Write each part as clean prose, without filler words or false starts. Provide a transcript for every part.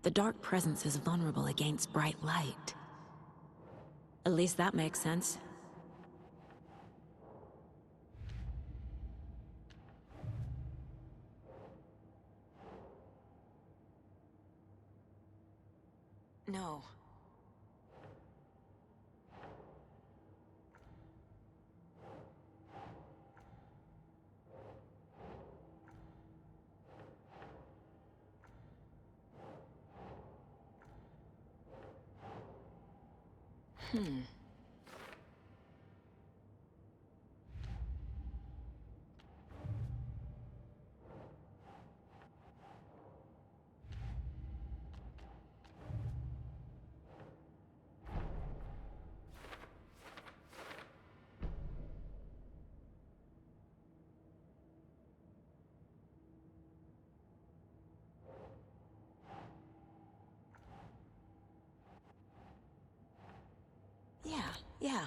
The dark presence is vulnerable against bright light. At least that makes sense. No. Yeah.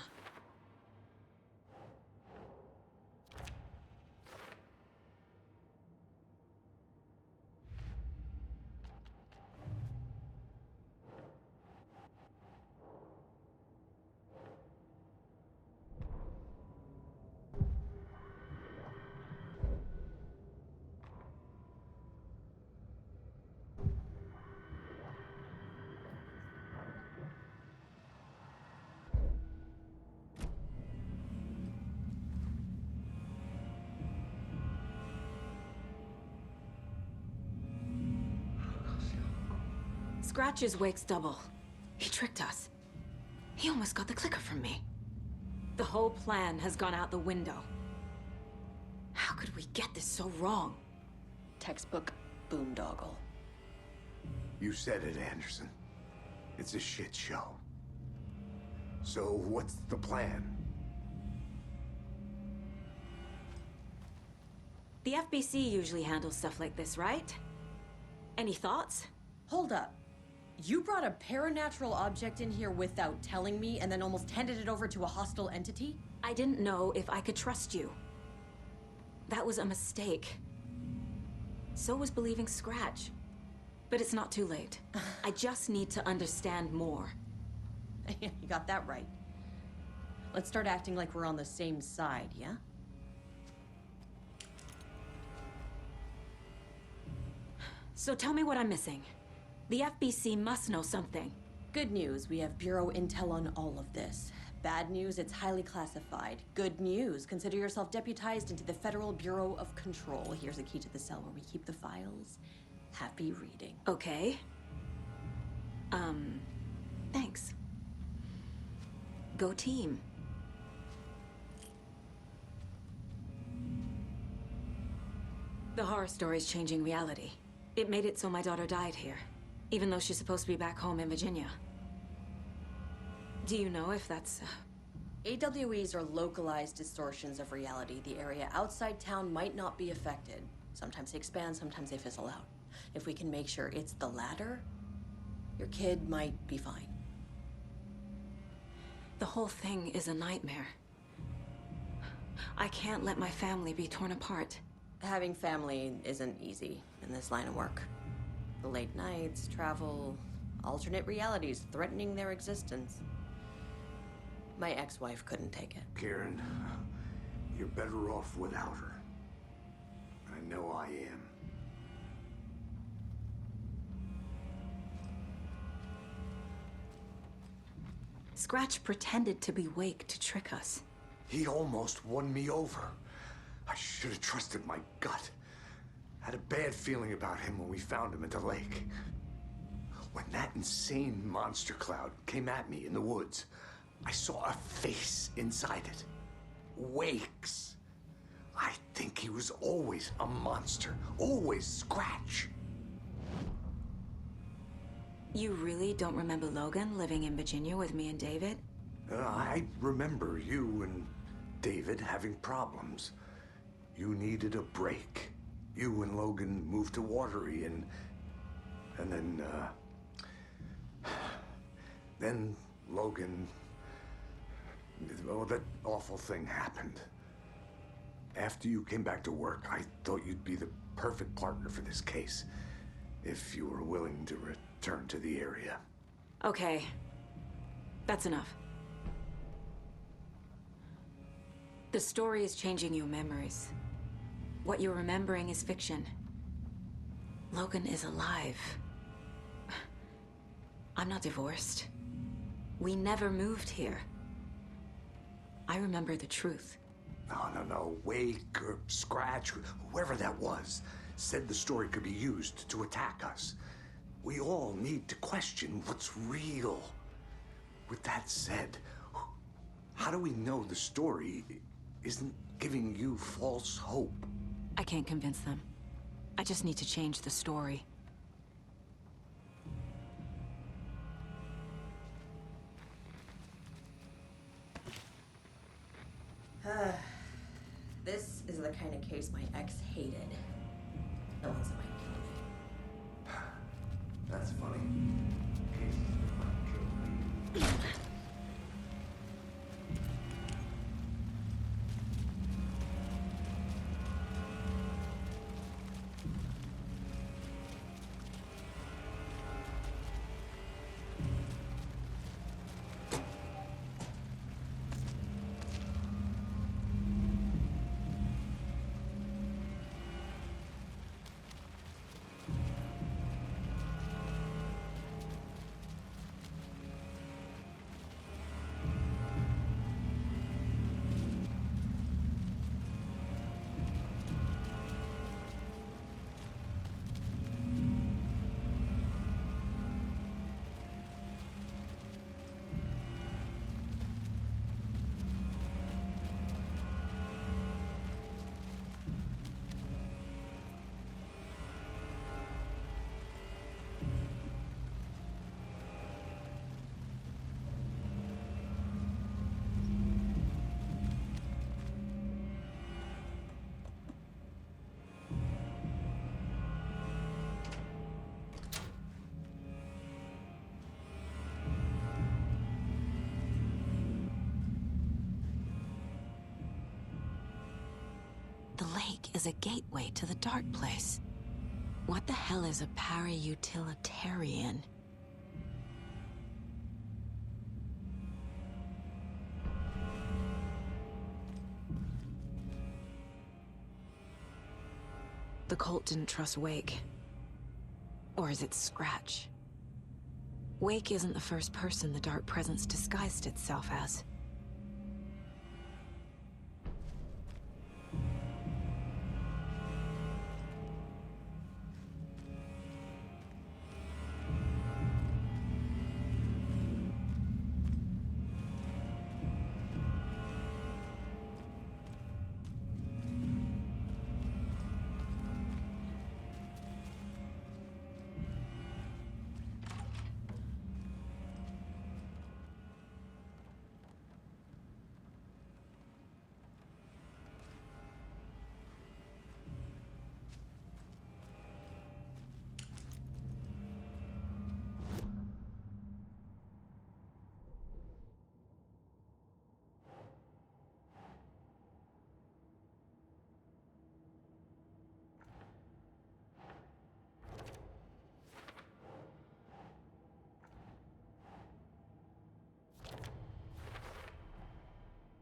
Scratch's wake's double. He tricked us. He almost got the clicker from me. The whole plan has gone out the window. How could we get this so wrong? Textbook boondoggle. You said it, Anderson. It's a shit show. So what's the plan? The FBC usually handles stuff like this, right? Any thoughts? Hold up. You brought a paranatural object in here without telling me and then almost handed it over to a hostile entity? I didn't know if I could trust you. That was a mistake. So was believing Scratch. But it's not too late. I just need to understand more. You got that right. Let's start acting like we're on the same side, yeah? So tell me what I'm missing. The FBC must know something. Good news, we have Bureau intel on all of this. Bad news, it's highly classified. Good news, consider yourself deputized into the Federal Bureau of Control. Here's a key to the cell where we keep the files. Happy reading. Okay. Thanks. Go team. The horror story's changing reality. It made it so my daughter died here, even though she's supposed to be back home in Virginia. Do you know if that's... AWEs are localized distortions of reality. The area outside town might not be affected. Sometimes they expand, sometimes they fizzle out. If we can make sure it's the latter, your kid might be fine. The whole thing is a nightmare. I can't let my family be torn apart. Having family isn't easy in this line of work. The late nights, travel, alternate realities threatening their existence. My ex-wife couldn't take it. Karen, you're better off without her. I know I am. Scratch pretended to be Wake to trick us. He almost won me over. I should have trusted my gut. Had a bad feeling about him when we found him at the lake. When that insane monster cloud came at me in the woods, I saw a face inside it. Wake's. I think he was always a monster. Always Scratch. You really don't remember Logan living in Virginia with me and David? I remember you and David having problems. You needed a break. You and Logan moved to Watery and then Logan, well, that awful thing happened. After you came back to work, I thought you'd be the perfect partner for this case. if you were willing to return to the area. Okay. That's enough. The story is changing your memories. What you're remembering is fiction. Logan is alive. I'm not divorced. We never moved here. I remember the truth. No. Wake or Scratch, whoever that was, said the story could be used to attack us. We all need to question what's real. With that said, how do we know the story isn't giving you false hope? I can't convince them. I just need to change the story. This is the kind of case my ex hated. The ones that might kill me. That's funny. Cases that might kill me. The lake is a gateway to the dark place. What the hell is a para-utilitarian? The cult didn't trust Wake. Or is it Scratch? Wake isn't the first person the Dark Presence disguised itself as.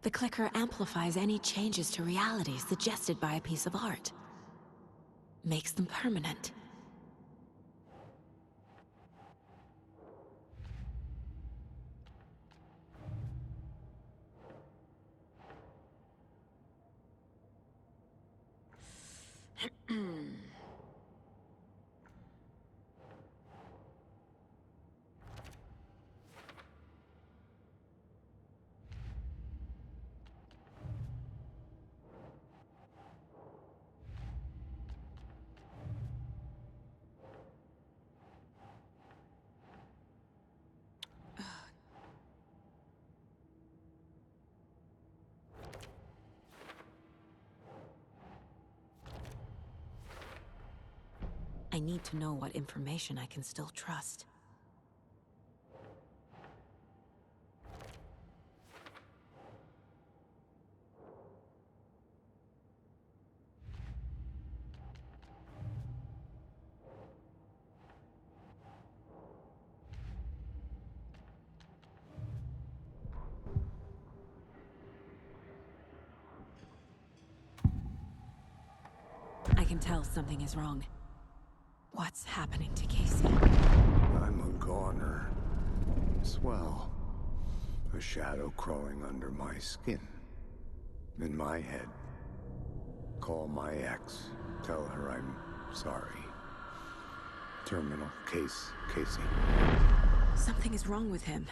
The clicker amplifies any changes to reality suggested by a piece of art. Makes them permanent. I need to know what information I can still trust. tell something is wrong. What's happening to Casey? I'm a goner. Swell. A shadow crawling under my skin. In my head. Call my ex. Tell her I'm sorry. Terminal case, Casey. Something is wrong with him.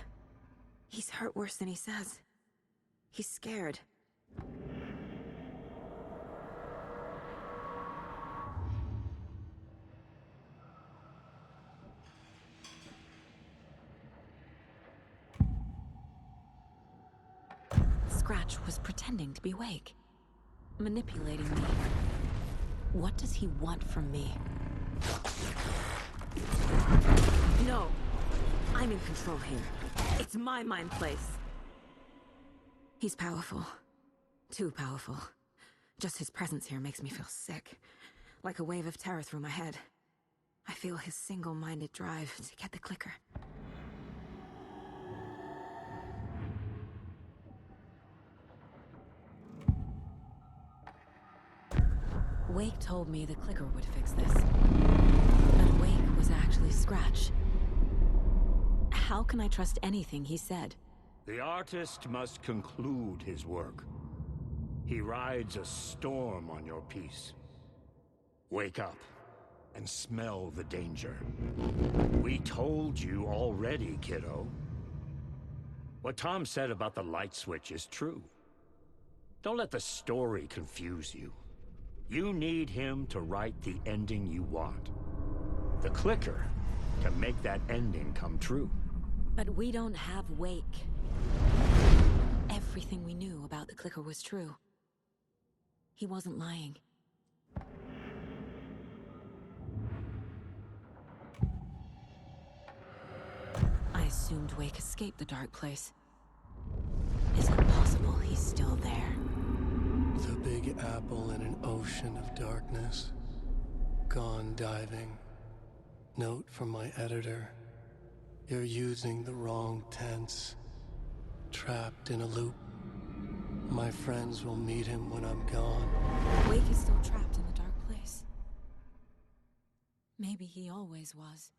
He's hurt worse than he says. He's scared. Scratch was pretending to be Wake. Manipulating me. What does he want from me? No! I'm in control here. It's my mind place. He's powerful. Too powerful. Just his presence here makes me feel sick. Like a wave of terror through my head. I feel his single-minded drive to get the clicker. Wake told me the clicker would fix this. But Wake was actually Scratch. How can I trust anything he said? The artist must conclude his work. He rides a storm on your piece. Wake up and smell the danger. We told you already, kiddo. What Tom said about the light switch is true. Don't let the story confuse you. You need him to write the ending you want. The clicker can make that ending come true. But we don't have Wake. Everything we knew about the clicker was true. He wasn't lying. I assumed Wake escaped the dark place. Is it possible he's still there? The Big Apple in an ocean of darkness. Gone diving. Note from my editor. You're using the wrong tense. Trapped in a loop. My friends will meet him when I'm gone. Wake is still trapped in the dark place. Maybe he always was.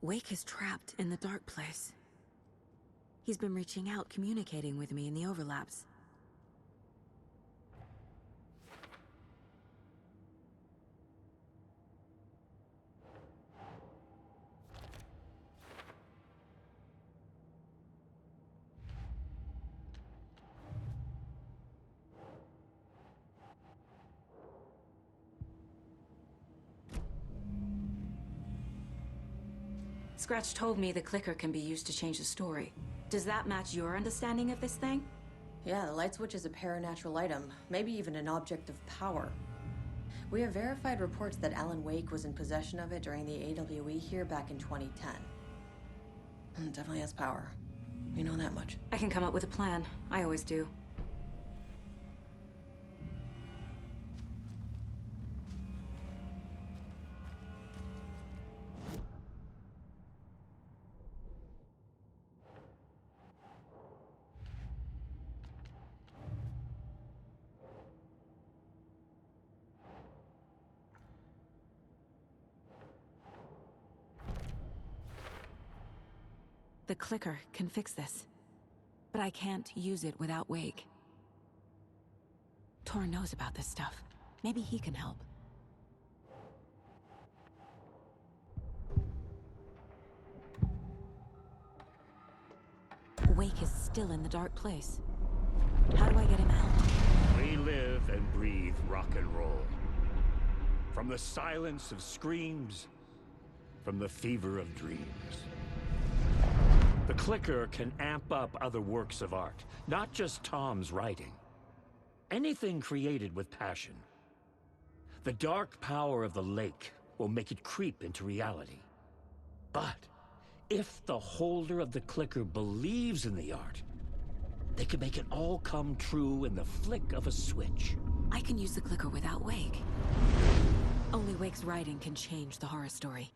Wake is trapped in the dark place. He's been reaching out, communicating with me in the overlaps. Scratch told me the clicker can be used to change the story. Does that match your understanding of this thing? Yeah, the light switch is a paranatural item, maybe even an object of power. We have verified reports that Alan Wake was in possession of it during the AWE here back in 2010. Definitely has power. We know that much. I can come up with a plan. I always do. The clicker can fix this, but I can't use it without Wake. Tor knows about this stuff. Maybe he can help. Wake is still in the dark place. How do I get him out? We live and breathe rock and roll. From the silence of screams, from the fever of dreams. The clicker can amp up other works of art, not just Tom's writing. Anything created with passion. The dark power of the lake will make it creep into reality. But If the holder of the clicker believes in the art, they can make it all come true in the flick of a switch. I can use the clicker without Wake. Only Wake's writing can change the horror story.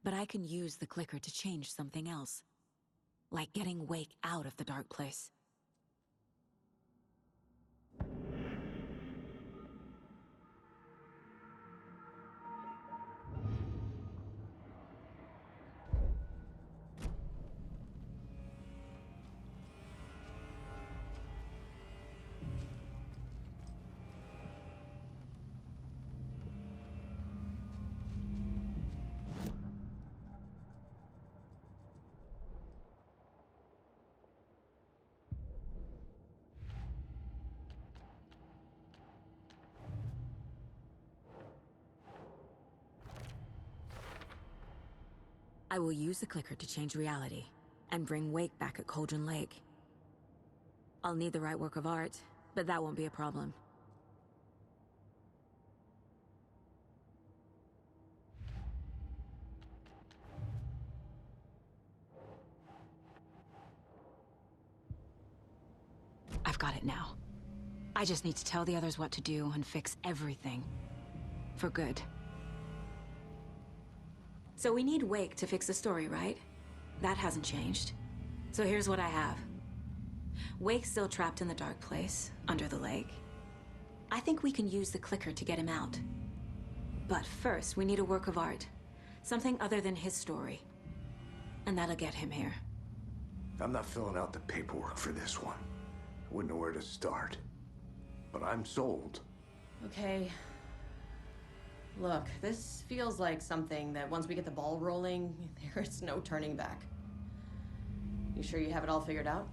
But I can use the clicker to change something else. Like getting Wake out of the dark place. I will use the clicker to change reality, and bring Wake back at Cauldron Lake. I'll need the right work of art, but that won't be a problem. I've got it now. I just need to tell the others what to do and fix everything. For good. So we need Wake to fix the story, right? That hasn't changed. So here's what I have. Wake's still trapped in the dark place, under the lake. I think we can use the clicker to get him out. But first, we need a work of art. Something other than his story. And that'll get him here. I'm not filling out the paperwork for this one. I wouldn't know where to start. But I'm sold. Okay. Look, this feels like something that once we get the ball rolling, there's no turning back. You sure you have it all figured out?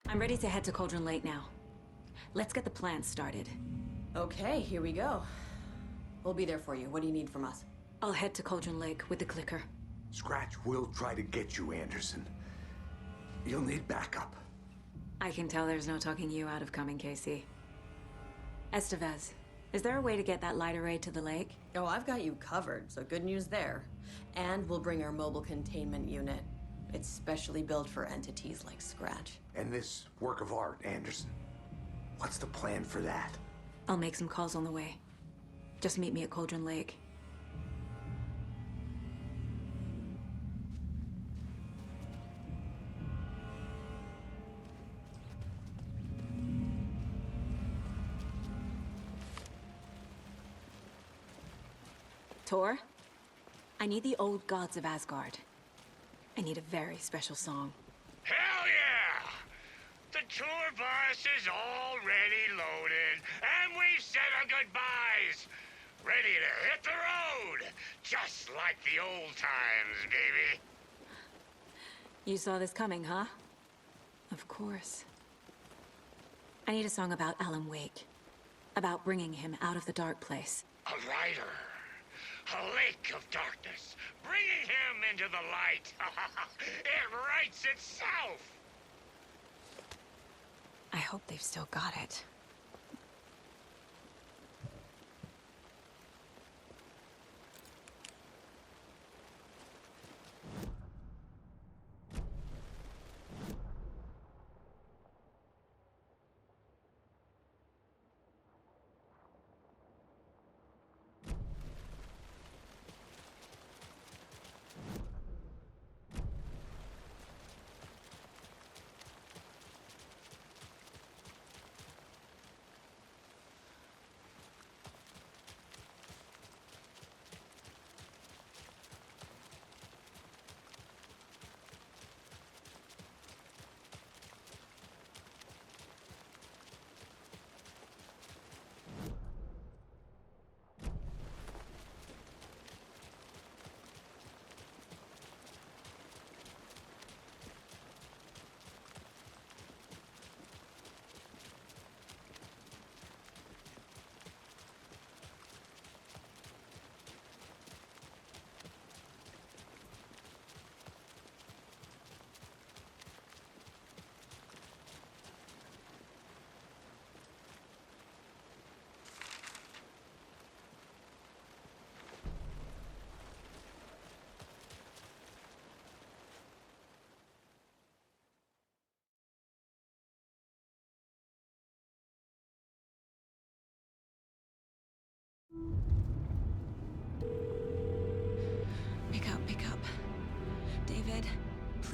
I'm ready to head to Cauldron Lake now. Let's get the plan started. Okay, here we go. We'll be there for you. What do you need from us? I'll head to Cauldron Lake with the clicker. Scratch will try to get you, Anderson. You'll need backup. I can tell there's no talking you out of coming, Casey. Estevez, is there a way to get that light array to the lake? Oh, I've got you covered, so good news there. And we'll bring our mobile containment unit. It's specially built for entities like Scratch. And this work of art, Anderson. What's the plan for that? I'll make some calls on the way. Just meet me at Cauldron Lake. Tor, I need the old gods of Asgard. I need a very special song. Hell yeah! The tour bus is already loaded, and we've said our goodbyes. Ready to hit the road, just like the old times, baby. You saw this coming, huh? Of course. I need a song about Alan Wake. About bringing him out of the dark place. A rider. A lake of darkness. Bringing him into the light. It writes itself. I hope they've still got it.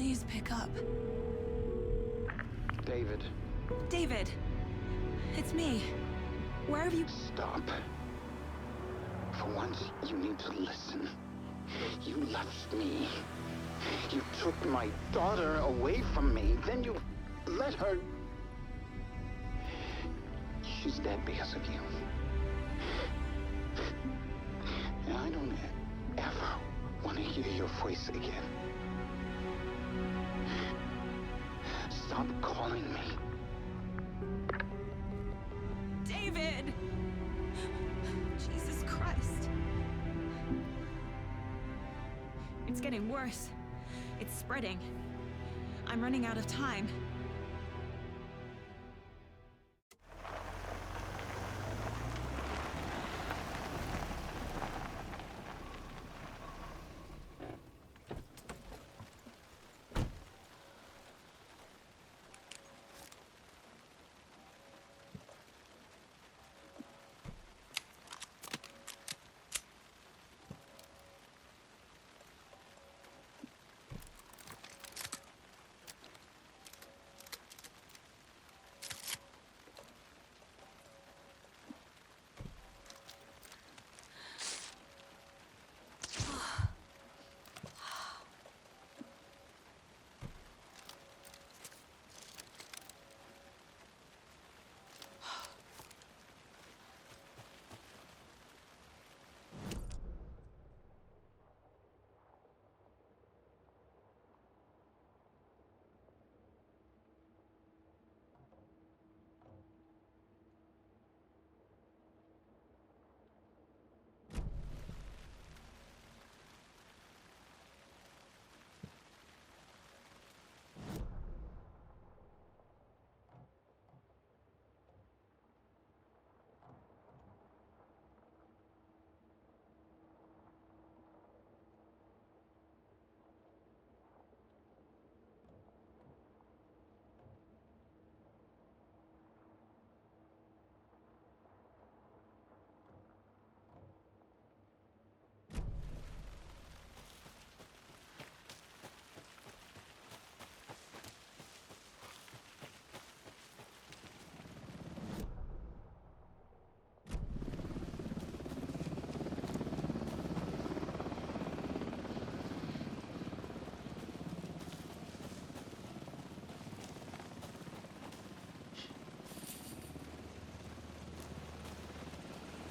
Please pick up. David. David! It's me. Where have you... Stop. For once, you need to listen. You left me. You took my daughter away from me. Then you let her... She's dead because of you. And I don't ever want to hear your voice again. Stop calling me. David! Jesus Christ. It's getting worse. It's spreading. I'm running out of time.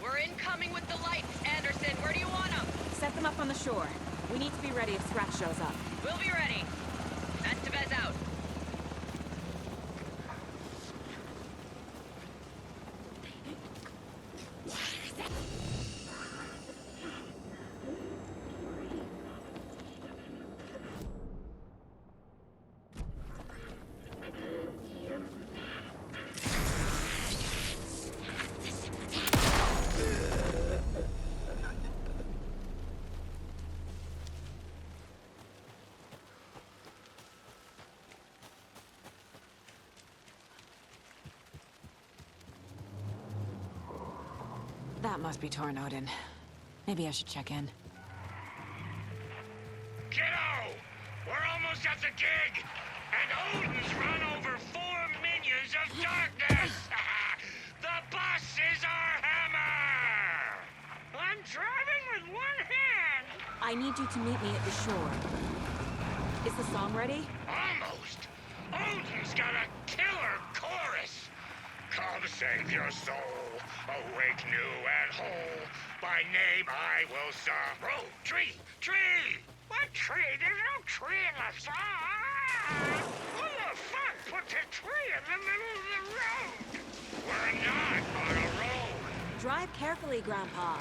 We're incoming with the lights. Anderson, where do you want them? Set them up on the shore. We need to be ready if Scratch shows up. We'll be ready. Estevez out. That must be Tornodin. Maybe I should check in. Kiddo! We're almost at the gig! And Odin's run over 4 minions of darkness! The bus is our hammer! I'm driving with one hand! I need you to meet me at the shore. Is the song ready? Almost! Odin's got a killer chorus! Come save your soul, awake new and whole. By name I will song. Oh, tree! Tree! What tree? There's no tree in the song! Who the fuck put the tree in the middle of the road? We're not on a road! Drive carefully, Grandpa.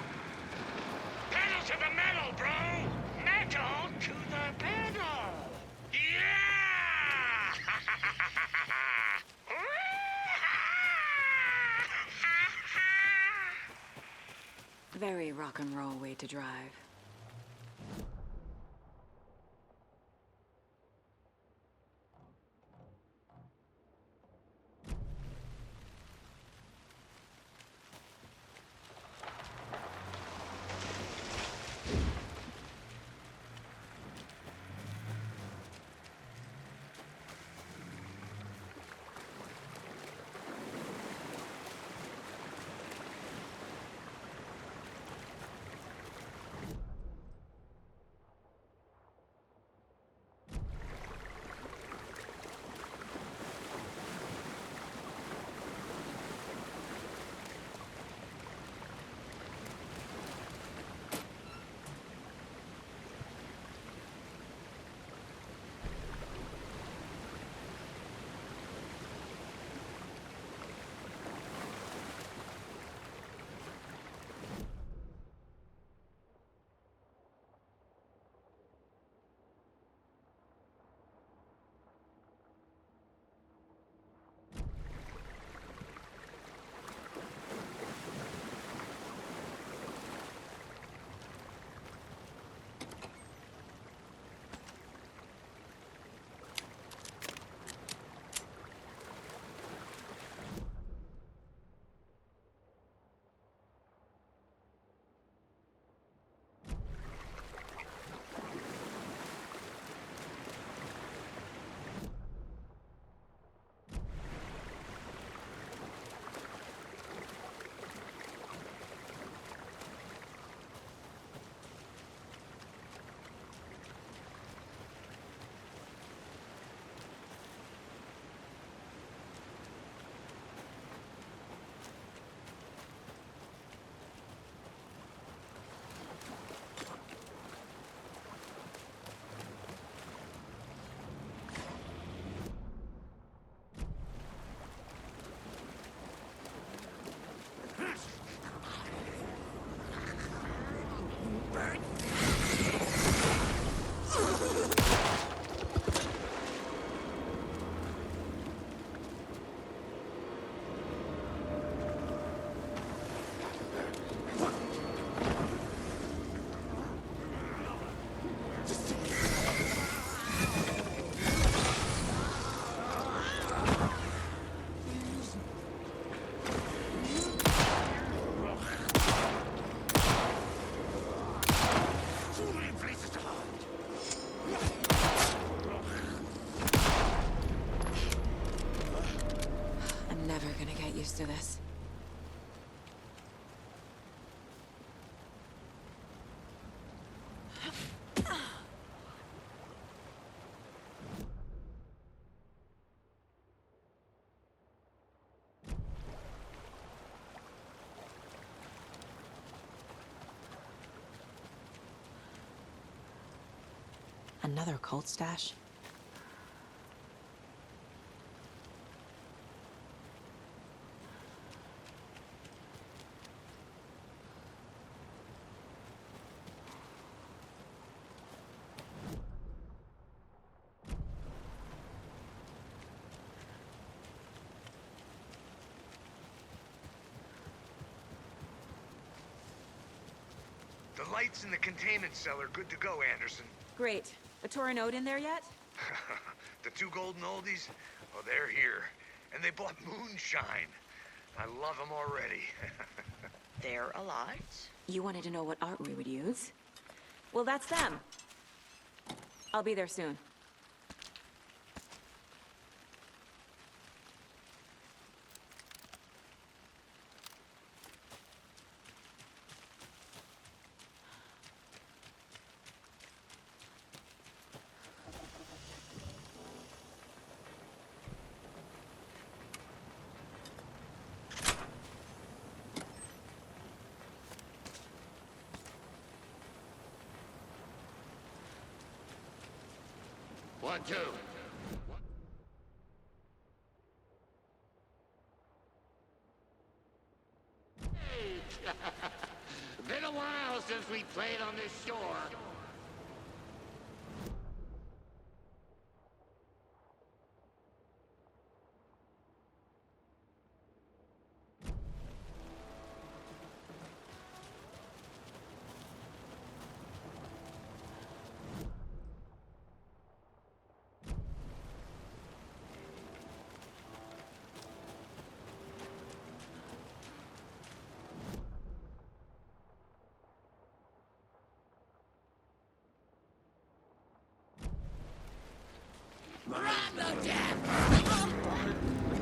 Pedal to the metal, bro! Metal to the pedal! Yeah! Very rock and roll way to drive. Another cult stash? The lights in the containment cell are good to go, Anderson. Great. A Torinode in there yet? The two golden oldies? Oh, they're here. And they bought moonshine. I love them already. They're a lot. You wanted to know what art we would use? Well, that's them. I'll be there soon. One, two. Hey! Been a while since we played on this shore.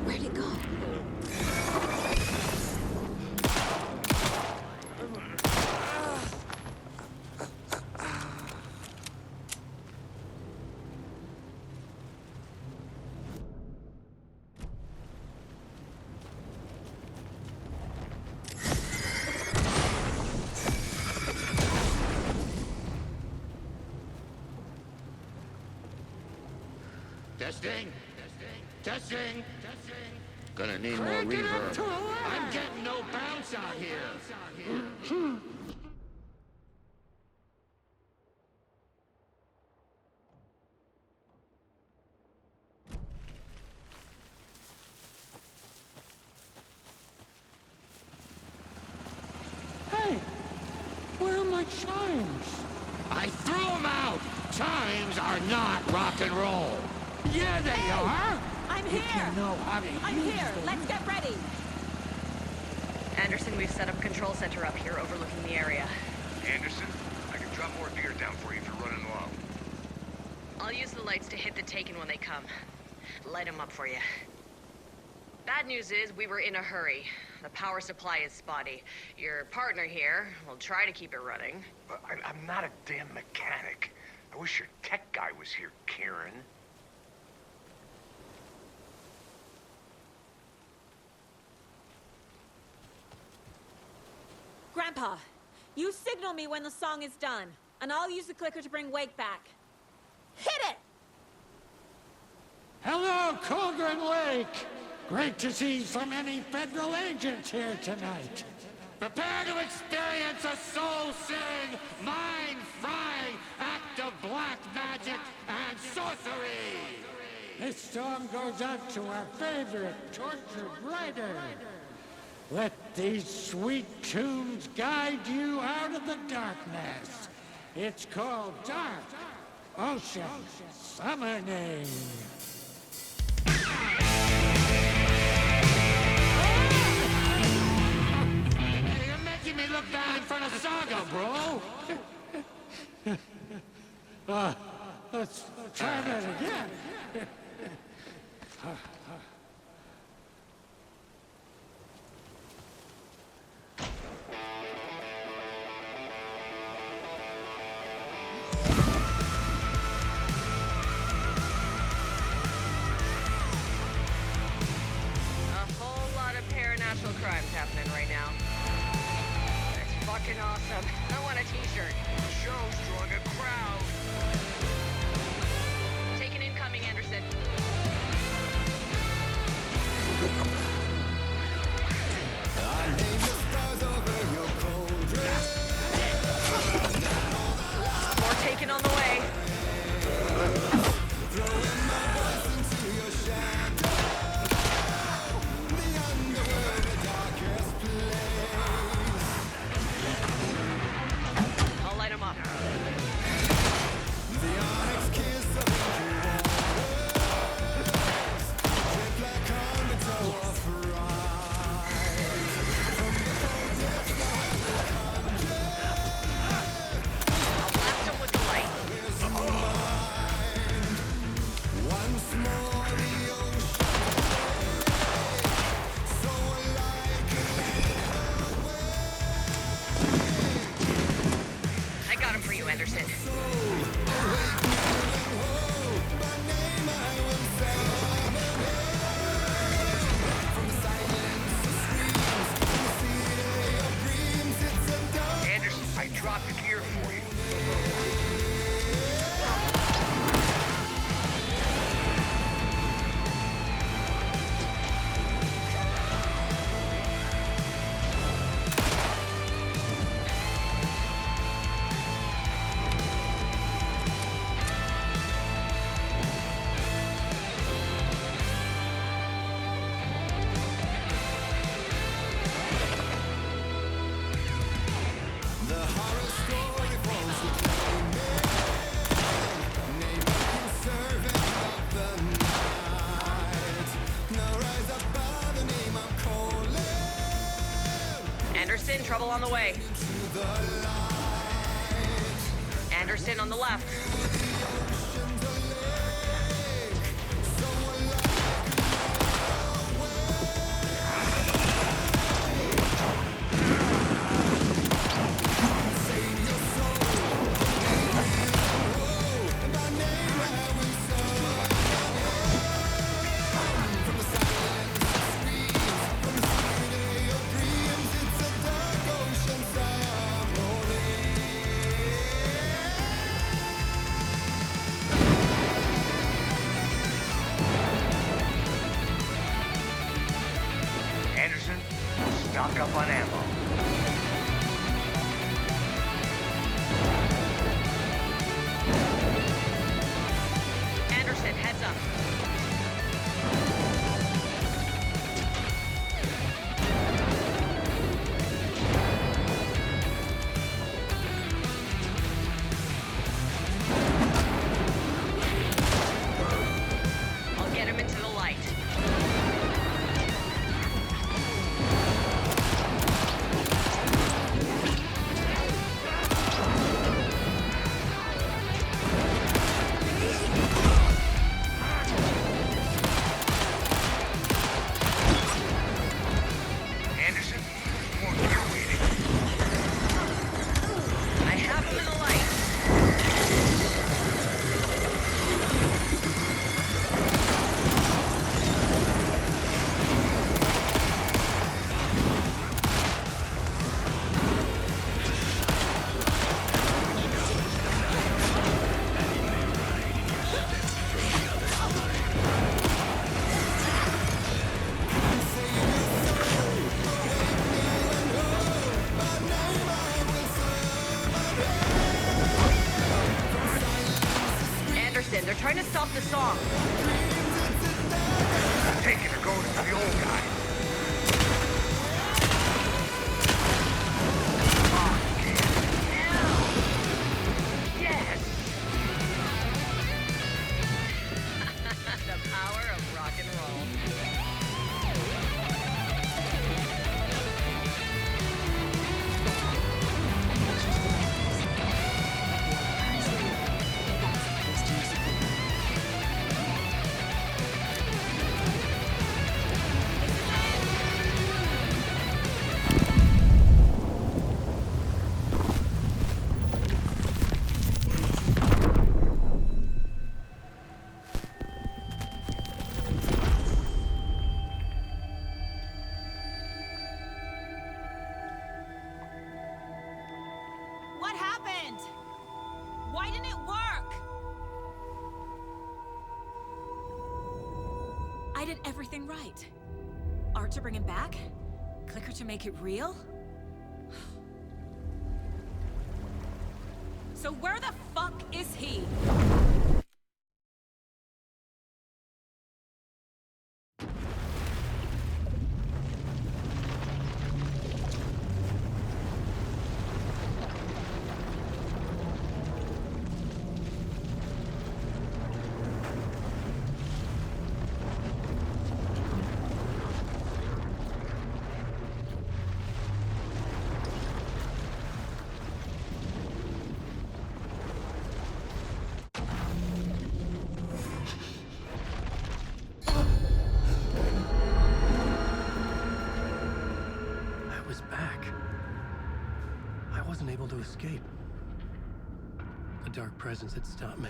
Where'd it go? Testing. Testing. Gonna need more reverb. I'm getting no bounce out here. Hey, where are my chimes? I threw them out. Chimes are not rock and roll. Yeah, they are. I'm here! You know how to I'm use here! them. Let's get ready! Anderson, we've set up a control center up here overlooking the area. Anderson, I can drop more gear down for you if you're running low. I'll use the lights to hit the Taken when they come. Light them up for you. Bad news is we were in a hurry. The power supply is spotty. Your partner here will try to keep it running. But I'm not a damn mechanic. I wish your tech guy was here, Karen. Grandpa, you signal me when the song is done, and I'll use the clicker to bring Wake back. Hit it! Hello, Colgren Lake! Great to see so many federal agents here tonight. Prepare to experience a soul-searing, mind-frying act of black magic and sorcery! This song goes out to our favorite tortured writer. Let these sweet tunes guide you out of the darkness. It's called Dark Ocean Summoning. You're making me look bad in front of Saga, bro! Let's try that again. A whole lot of paranatural crimes happening right now. It's fucking awesome. I want a t-shirt. The show's drawing a crowd. Anderson, trouble on the way. Anderson on the left. Anderson, stock up on ammo. Anderson, heads up. I'll get him into the light. Anderson, more gear waiting. I have him in the light. Anderson, they're trying to stop the song. Taking or going to the old guy. Yes! The power of rock and roll. What happened? Why didn't it work? I did everything right. Art to bring him back? Clicker to make it real? So where the fuck is he? I was back. I wasn't able to escape. A dark presence had stopped me.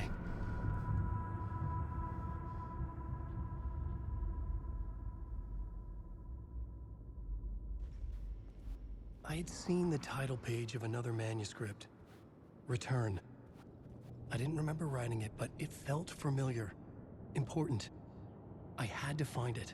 I had seen the title page of another manuscript. Return. I didn't remember writing it, but it felt familiar. Important. I had to find it.